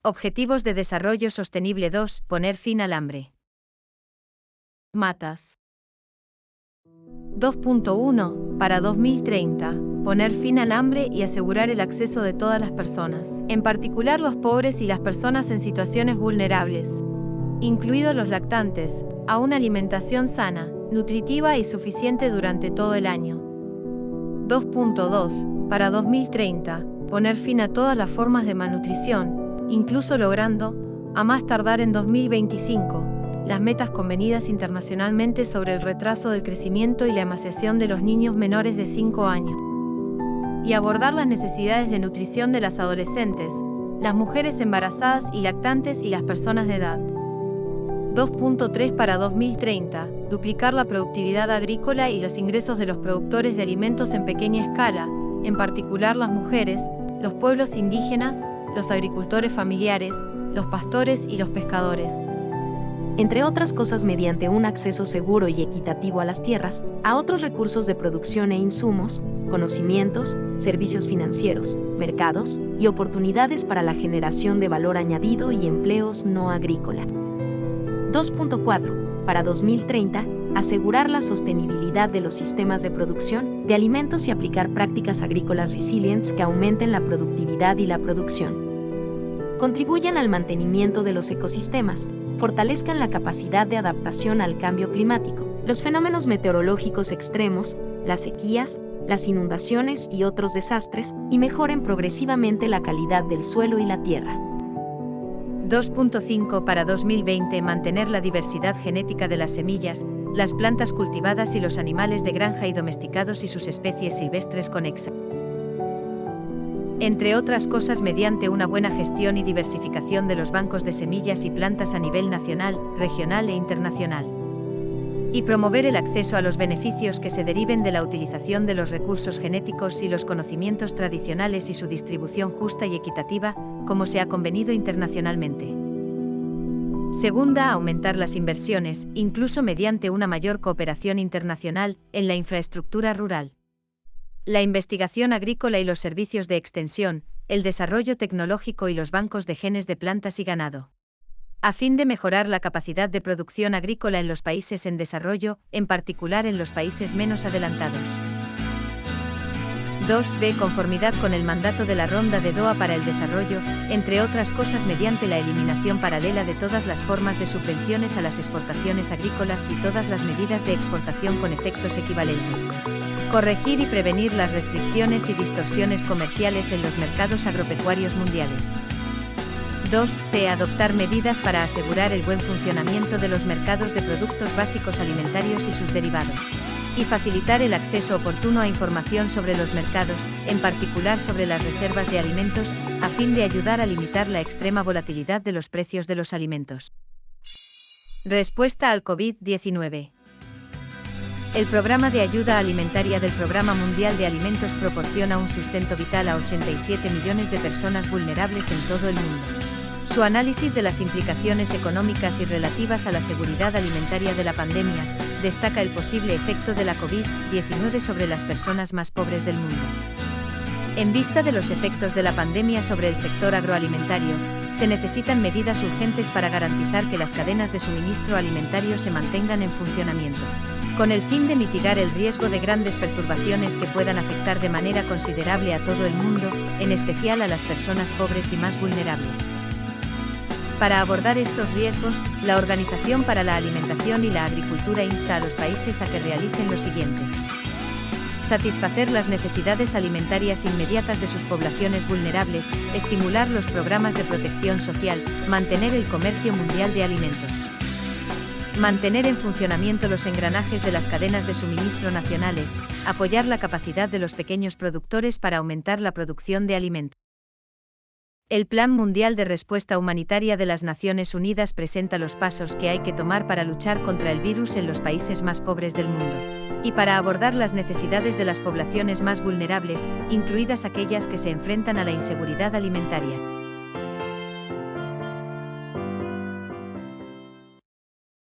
Objetivos de Desarrollo Sostenible 2. Poner fin al hambre. Matas. 2.1. Para 2030. Poner fin al hambre y asegurar el acceso de todas las personas, en particular los pobres y las personas en situaciones vulnerables, incluidos los lactantes, a una alimentación sana, nutritiva y suficiente durante todo el año. 2.2. Para 2030. Poner fin a todas las formas de malnutrición, incluso logrando, a más tardar en 2025, las metas convenidas internacionalmente sobre el retraso del crecimiento y la emancipación de los niños menores de 5 años. Y abordar las necesidades de nutrición de las adolescentes, las mujeres embarazadas y lactantes y las personas de edad. 2.3. Para 2030, duplicar la productividad agrícola y los ingresos de los productores de alimentos en pequeña escala, en particular las mujeres, los pueblos indígenas, los agricultores familiares, los pastores y los pescadores. Entre otras cosas, mediante un acceso seguro y equitativo a las tierras, a otros recursos de producción e insumos, conocimientos, servicios financieros, mercados y oportunidades para la generación de valor añadido y empleos no agrícola. 2.4. Para 2030, asegurar la sostenibilidad de los sistemas de producción de alimentos y aplicar prácticas agrícolas resilientes que aumenten la productividad y la producción. Contribuyan al mantenimiento de los ecosistemas, fortalezcan la capacidad de adaptación al cambio climático, los fenómenos meteorológicos extremos, las sequías, las inundaciones y otros desastres, y mejoren progresivamente la calidad del suelo y la tierra. 2.5. Para 2020. Mantener la diversidad genética de las semillas, las plantas cultivadas y los animales de granja y domesticados y sus especies silvestres conexas. Entre otras cosas, mediante una buena gestión y diversificación de los bancos de semillas y plantas a nivel nacional, regional e internacional. Y promover el acceso a los beneficios que se deriven de la utilización de los recursos genéticos y los conocimientos tradicionales y su distribución justa y equitativa, como se ha convenido internacionalmente. Segunda, aumentar las inversiones, incluso mediante una mayor cooperación internacional, en la infraestructura rural, la investigación agrícola y los servicios de extensión, el desarrollo tecnológico y los bancos de genes de plantas y ganado, a fin de mejorar la capacidad de producción agrícola en los países en desarrollo, en particular en los países menos adelantados. 2b. Conformidad con el mandato de la Ronda de Doha para el desarrollo, entre otras cosas mediante la eliminación paralela de todas las formas de subvenciones a las exportaciones agrícolas y todas las medidas de exportación con efectos equivalentes. Corregir y prevenir las restricciones y distorsiones comerciales en los mercados agropecuarios mundiales. 2c. Adoptar medidas para asegurar el buen funcionamiento de los mercados de productos básicos alimentarios y sus derivados, y facilitar el acceso oportuno a información sobre los mercados, en particular sobre las reservas de alimentos, a fin de ayudar a limitar la extrema volatilidad de los precios de los alimentos. Respuesta al COVID-19. El programa de ayuda alimentaria del Programa Mundial de Alimentos proporciona un sustento vital a 87 millones de personas vulnerables en todo el mundo. Su análisis de las implicaciones económicas y relativas a la seguridad alimentaria de la pandemia destaca el posible efecto de la COVID-19 sobre las personas más pobres del mundo. En vista de los efectos de la pandemia sobre el sector agroalimentario, se necesitan medidas urgentes para garantizar que las cadenas de suministro alimentario se mantengan en funcionamiento, con el fin de mitigar el riesgo de grandes perturbaciones que puedan afectar de manera considerable a todo el mundo, en especial a las personas pobres y más vulnerables. Para abordar estos riesgos, la Organización para la Alimentación y la Agricultura insta a los países a que realicen lo siguiente: satisfacer las necesidades alimentarias inmediatas de sus poblaciones vulnerables, estimular los programas de protección social, mantener el comercio mundial de alimentos, mantener en funcionamiento los engranajes de las cadenas de suministro nacionales, apoyar la capacidad de los pequeños productores para aumentar la producción de alimentos. El Plan Mundial de Respuesta Humanitaria de las Naciones Unidas presenta los pasos que hay que tomar para luchar contra el virus en los países más pobres del mundo, y para abordar las necesidades de las poblaciones más vulnerables, incluidas aquellas que se enfrentan a la inseguridad alimentaria.